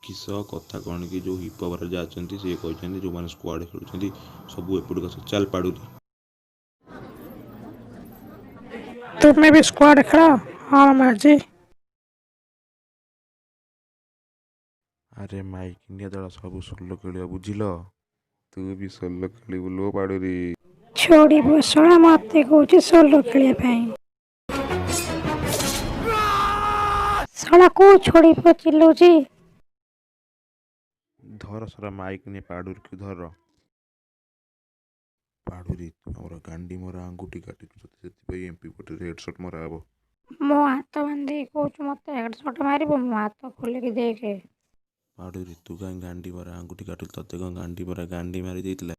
किस कथा कौन कि जो हिप जा सी कहते जो मैंने स्क्वाड खेलुं सब एपट कस चल पाड़ूरी। तुमने भी स्क्वाड खेला? हाँ मर्जी। अरे माइक इंडिया दल सब सोलो खेल बुझिल तू भी सोलो खेलू लो पाड़ूरी। छोड़ी बसड़ा मते कहूँ सोलो खेलिया साला को छोड़ी चिल्लौची। धर सारा माइक ने पाड़ूरी की धर पाड़ूरी तुम गांडी मरा आंगुठी काटी एमपी पटे हेडशॉट मरा हे। मो हाथ बांधी कहूँ मत हेडशॉट मार मो हाथ खोलिक देखे। पाड़ूरी तू कहीं गांडी मरा आंगुठी काटू ते कौन गांडी मरा गांडी मारी देइतिला।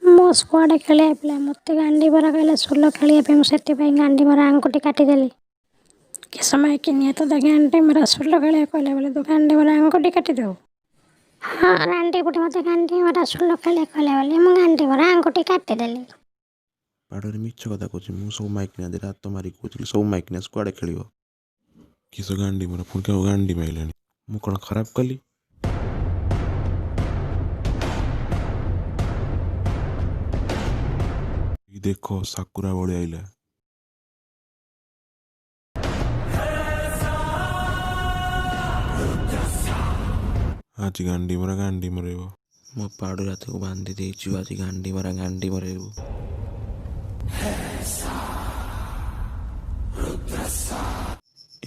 मो स्क्वाड खेलिया पिला मत गांडी मरा कहले सोलो खेलिया से गांडी मरा आंगुठी काटिदेली। के समय कि नहीं तो गांडी मरा सोलो खेलिया कहले बोले तू गांडी मरा आंगुठी काटिदेव। हाँ गांडी बुढ़ी मत गांडी मरा सोलो खेलिया कहले बोले मु गांडी मरा आंगुठी काटिदेली। पाड़ूरी मिछ कथा कहूँ मुझे सब माइक ने हाथ मारिक कहूँ सब माइक ने स्क्वाड खेल किस गांडी मरा पुणी क्या गांडी माइला मु कौन खराब कली। देखो साकुरा बड़ी आइला आज गांडी मरेब मो पाड़ रात को बांधी देचु आज गांडी मरेबू।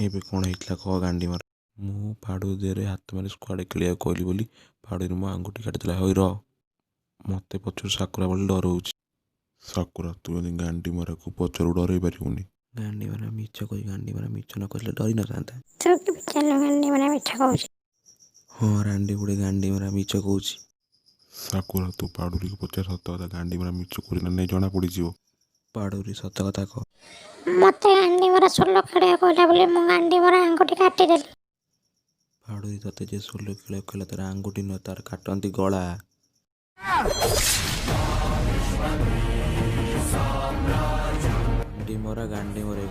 एबे कौन होता कह गांडी मर मु पाड़ू देरे हाथ मारे स्क्वाड खेलिया कहली बोली पाड़ू मो आंगुठी काटिदेला हई र मत पचर साकुरा बोली डर हो साकुरा तू गांडी मरा को पचर डर पारूनी। गांडी मरा मिछ कही गांडी मरा मिछ न कहले डरी न था। गांडी मरा मिठा कहूँ। हाँ रांडी बुढ़े गांडी मरा मिछ कहूँ। साकुरा तू पाड़ूरी को पचार सत कथा गांडी मरा मिछ कर नहीं जना पड़ी पाड़ूरी सत कथा कह मत गांडी मरा सोलो खेलिया कहले बोले मु गांडी मरा आंगुठी काटिदेली। पाड़ूरी तते जे सोलो खेल कहला तार आंगुठी न तार काटती गला। गांडी मरा गांडी मरे